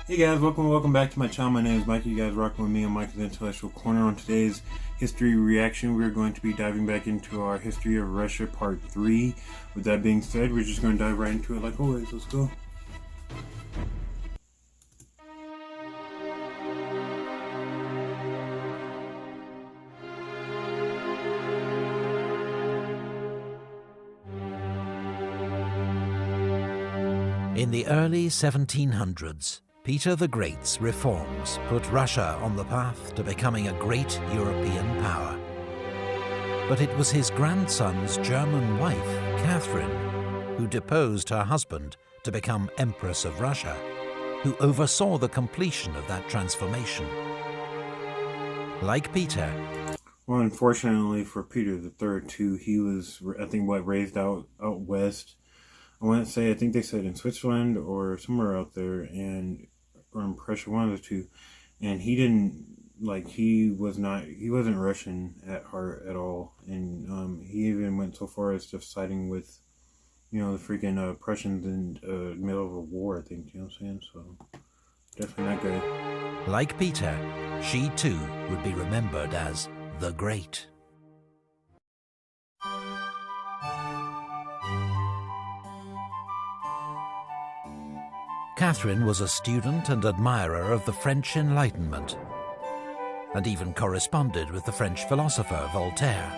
Hey guys, welcome back to my channel. My name is Mike. You guys rocking with me on Mike's Intellectual Corner. On today's history reaction, we're going to be diving back into our History of Russia Part 3. With that being said, we're just going to dive right into it like always. Let's go. In the early 1700s, Peter the Great's reforms put Russia on the path to becoming a great European power. But it was his grandson's German wife, Catherine, who deposed her husband to become Empress of Russia, who oversaw the completion of that transformation. Like Peter, well, unfortunately for Peter III too, he was, I think, raised out west. I think they said in Switzerland or somewhere out there, or in Prussia, one of the two. And he wasn't Russian at heart at all. And he even went so far as just siding with, the freaking Prussians in the middle of a war, I think, you know what I'm saying? So, definitely not good. like Peter, she too would be remembered as the Great. Catherine was a student and admirer of the French Enlightenment, and even corresponded with the French philosopher Voltaire.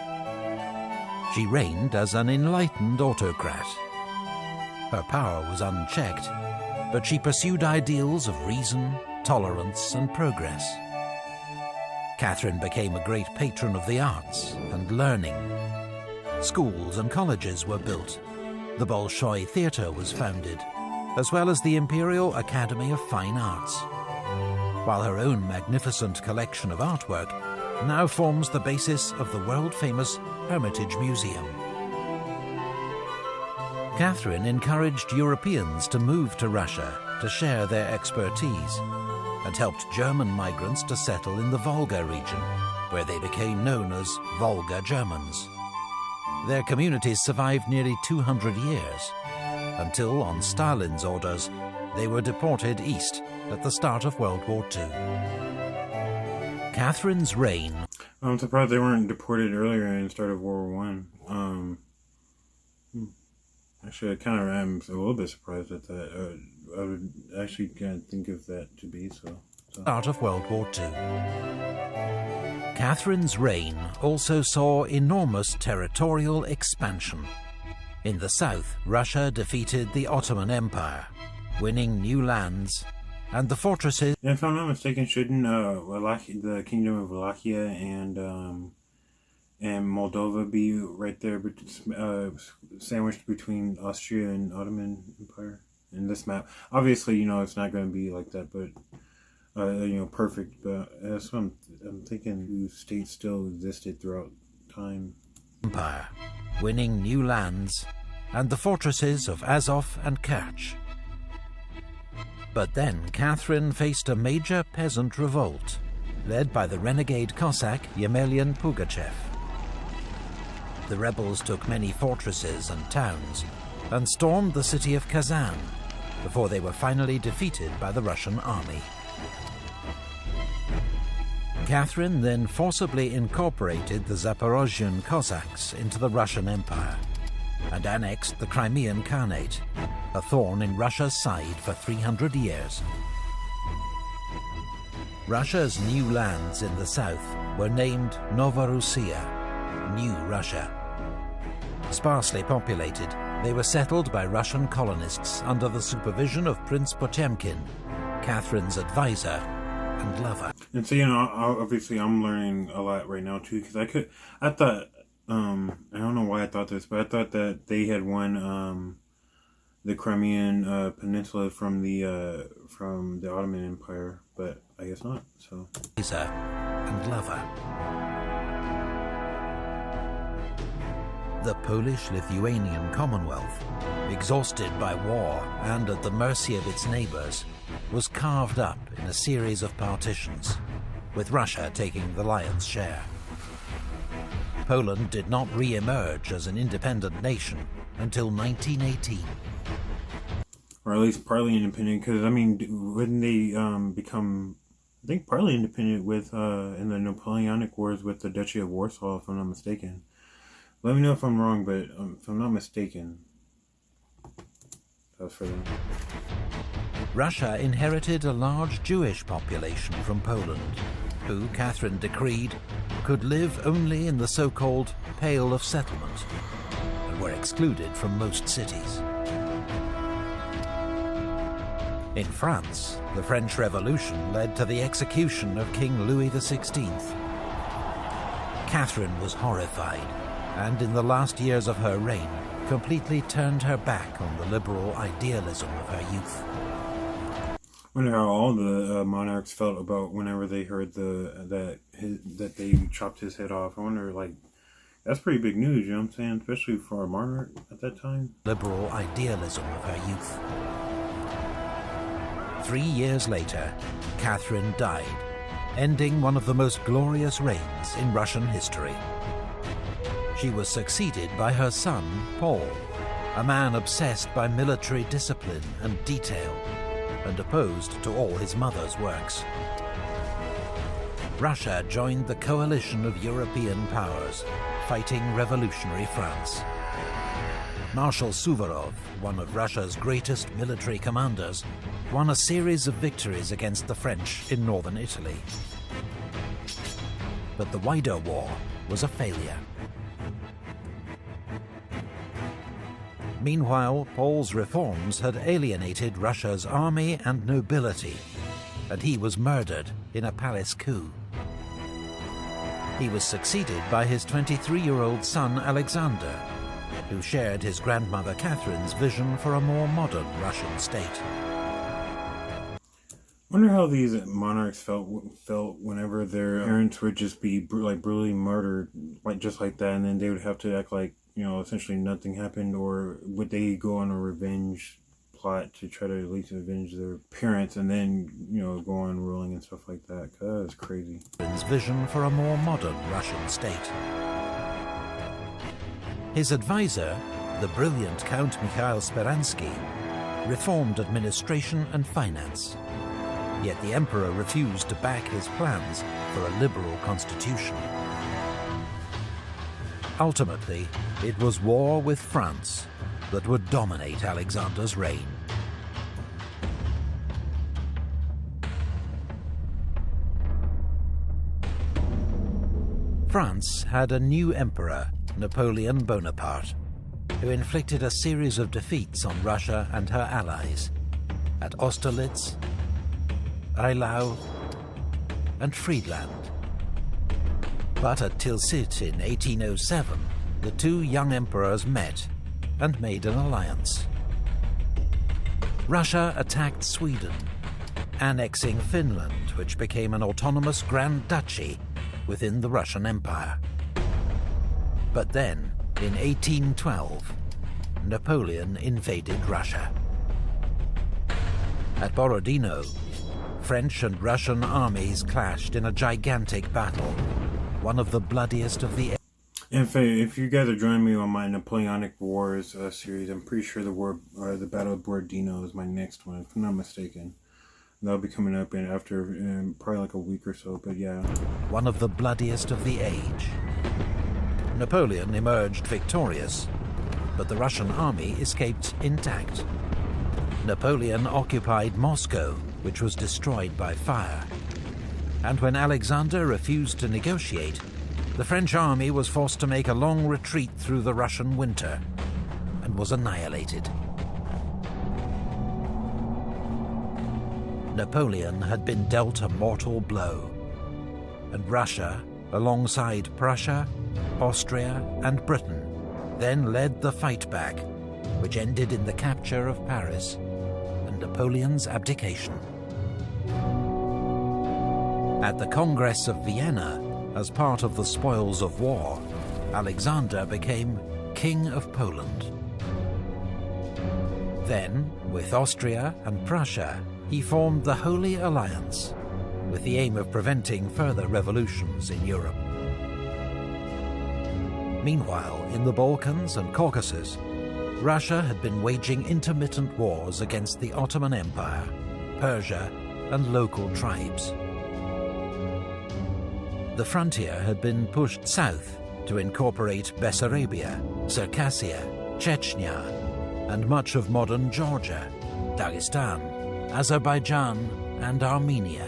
She reigned as an enlightened autocrat. Her power was unchecked, but she pursued ideals of reason, tolerance, and progress. Catherine became a great patron of the arts and learning. Schools and colleges were built. The Bolshoi Theatre was founded, as well as the Imperial Academy of Fine Arts, while her own magnificent collection of artwork now forms the basis of the world-famous Hermitage Museum. Catherine encouraged Europeans to move to Russia to share their expertise, and helped German migrants to settle in the Volga region, where they became known as Volga Germans. Their communities survived nearly 200 years, until, on Stalin's orders, they were deported east at the start of World War II. Catherine's reign... I'm surprised they weren't deported earlier and started World War I. Actually, I kind of am a little bit surprised at that. I would actually kind of think of that to be so. Start of World War II. Catherine's reign also saw enormous territorial expansion. In the south, Russia defeated the Ottoman Empire, winning new lands, and the fortresses... Yeah, if I'm not mistaken, shouldn't the Kingdom of Wallachia and Moldova be right there, sandwiched between Austria and Ottoman Empire in this map? Obviously, it's not going to be like that, but perfect. But that's what I'm thinking. Two states still existed throughout time. Empire, winning new lands, and the fortresses of Azov and Kerch. But then Catherine faced a major peasant revolt, led by the renegade Cossack Yemelyan Pugachev. The rebels took many fortresses and towns, and stormed the city of Kazan, before they were finally defeated by the Russian army. Catherine then forcibly incorporated the Zaporozhian Cossacks into the Russian Empire, and annexed the Crimean Khanate, a thorn in Russia's side for 300 years. Russia's new lands in the south were named Novorussia, New Russia. Sparsely populated, they were settled by Russian colonists under the supervision of Prince Potemkin, Catherine's advisor and lover. And so, obviously I'm learning a lot right now too, because I thought, I don't know why I thought this, but I thought that they had won the Crimean Peninsula from the Ottoman Empire, but I guess not. So, and lover. The Polish-Lithuanian Commonwealth, exhausted by war and at the mercy of its neighbors, was carved up in a series of partitions, with Russia taking the lion's share. Poland did not re-emerge as an independent nation until 1918. or at least partly independent. Because I mean, wouldn't they become, I think, partly independent with in the Napoleonic Wars with the Duchy of Warsaw, if I'm not mistaken. Let me know if I'm wrong, but if I'm not mistaken, that was for them. Russia inherited a large Jewish population from Poland, who, Catherine decreed, could live only in the so-called Pale of Settlement, and were excluded from most cities. In France, the French Revolution led to the execution of King Louis XVI. Catherine was horrified, and in the last years of her reign, completely turned her back on the liberal idealism of her youth. I wonder how all the monarchs felt about whenever they heard that they chopped his head off. I wonder, like, that's pretty big news, you know what I'm saying? Especially for a monarch at that time. Liberal idealism of her youth. 3 years later, Catherine died, ending one of the most glorious reigns in Russian history. She was succeeded by her son, Paul, a man obsessed by military discipline and detail, and opposed to all his mother's works. Russia joined the coalition of European powers, fighting revolutionary France. Marshal Suvorov, one of Russia's greatest military commanders, won a series of victories against the French in northern Italy. But the wider war was a failure. Meanwhile, Paul's reforms had alienated Russia's army and nobility, and he was murdered in a palace coup. He was succeeded by his 23-year-old son Alexander, who shared his grandmother Catherine's vision for a more modern Russian state. I wonder how these monarchs felt whenever their parents would just be brutally murdered, just like that, and then they would have to act like, you know, essentially nothing happened, or would they go on a revenge plot to try to at least avenge their parents and then, you know, go on ruling and stuff like that? Cause that was crazy. His vision for a more modern Russian state. His advisor, the brilliant Count Mikhail Speransky, reformed administration and finance. Yet the emperor refused to back his plans for a liberal constitution. Ultimately, it was war with France that would dominate Alexander's reign. France had a new emperor, Napoleon Bonaparte, who inflicted a series of defeats on Russia and her allies at Austerlitz, Eylau, and Friedland. But at Tilsit in 1807, the two young emperors met and made an alliance. Russia attacked Sweden, annexing Finland, which became an autonomous Grand Duchy within the Russian Empire. But then, in 1812, Napoleon invaded Russia. At Borodino, French and Russian armies clashed in a gigantic battle, one of the bloodiest of the... In fact, if you guys are joining me on my Napoleonic Wars series, I'm pretty sure the Battle of Borodino is my next one, if I'm not mistaken. That'll be coming up after probably like a week or so, but yeah. One of the bloodiest of the age. Napoleon emerged victorious, but the Russian army escaped intact. Napoleon occupied Moscow, which was destroyed by fire. And when Alexander refused to negotiate, the French army was forced to make a long retreat through the Russian winter and was annihilated. Napoleon had been dealt a mortal blow, and Russia, alongside Prussia, Austria, and Britain, then led the fight back, which ended in the capture of Paris and Napoleon's abdication. At the Congress of Vienna, as part of the spoils of war, Alexander became King of Poland. Then, with Austria and Prussia, he formed the Holy Alliance, with the aim of preventing further revolutions in Europe. Meanwhile, in the Balkans and Caucasus, Russia had been waging intermittent wars against the Ottoman Empire, Persia, and local tribes. The frontier had been pushed south to incorporate Bessarabia, Circassia, Chechnya, and much of modern Georgia, Dagestan, Azerbaijan, and Armenia.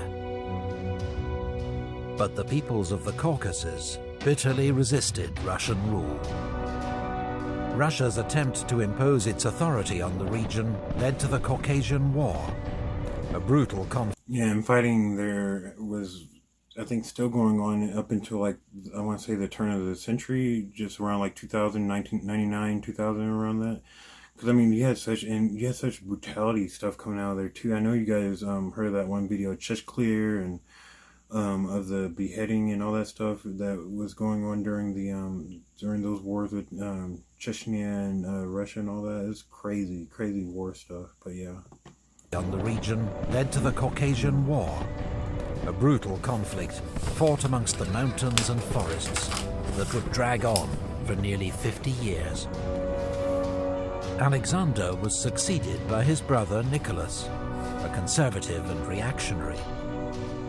But the peoples of the Caucasus bitterly resisted Russian rule. Russia's attempt to impose its authority on the region led to the Caucasian War, a brutal conflict. Yeah, and fighting there was, I think, still going on up until, like, I want to say the turn of the century, just around like 2000, 1999, 2000, around that. Because, I mean, you had such brutality stuff coming out of there, too. I know you guys heard of that one video, Chechnya, and of the beheading and all that stuff that was going on during those wars with Chechnya and Russia and all that. It's crazy war stuff, but yeah. On the region led to the Caucasian War, a brutal conflict fought amongst the mountains and forests that would drag on for nearly 50 years. Alexander was succeeded by his brother Nicholas, a conservative and reactionary.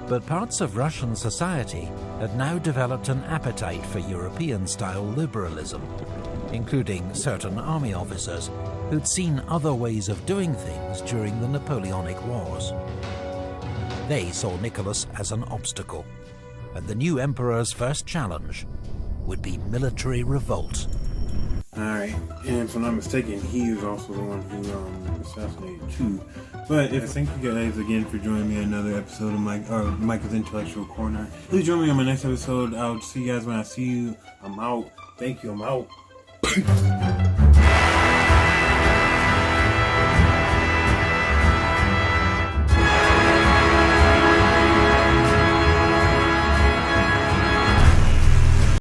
But parts of Russian society had now developed an appetite for European-style liberalism, including certain army officers who'd seen other ways of doing things during the Napoleonic Wars. They saw Nicholas as an obstacle, and the new emperor's first challenge would be military revolt. Alright, and if I'm not mistaken, he was also the one who assassinated too. But thank you guys again for joining me in another episode of Mike's Intellectual Corner. Please join me on my next episode. I'll see you guys when I see you. I'm out. Thank you, I'm out.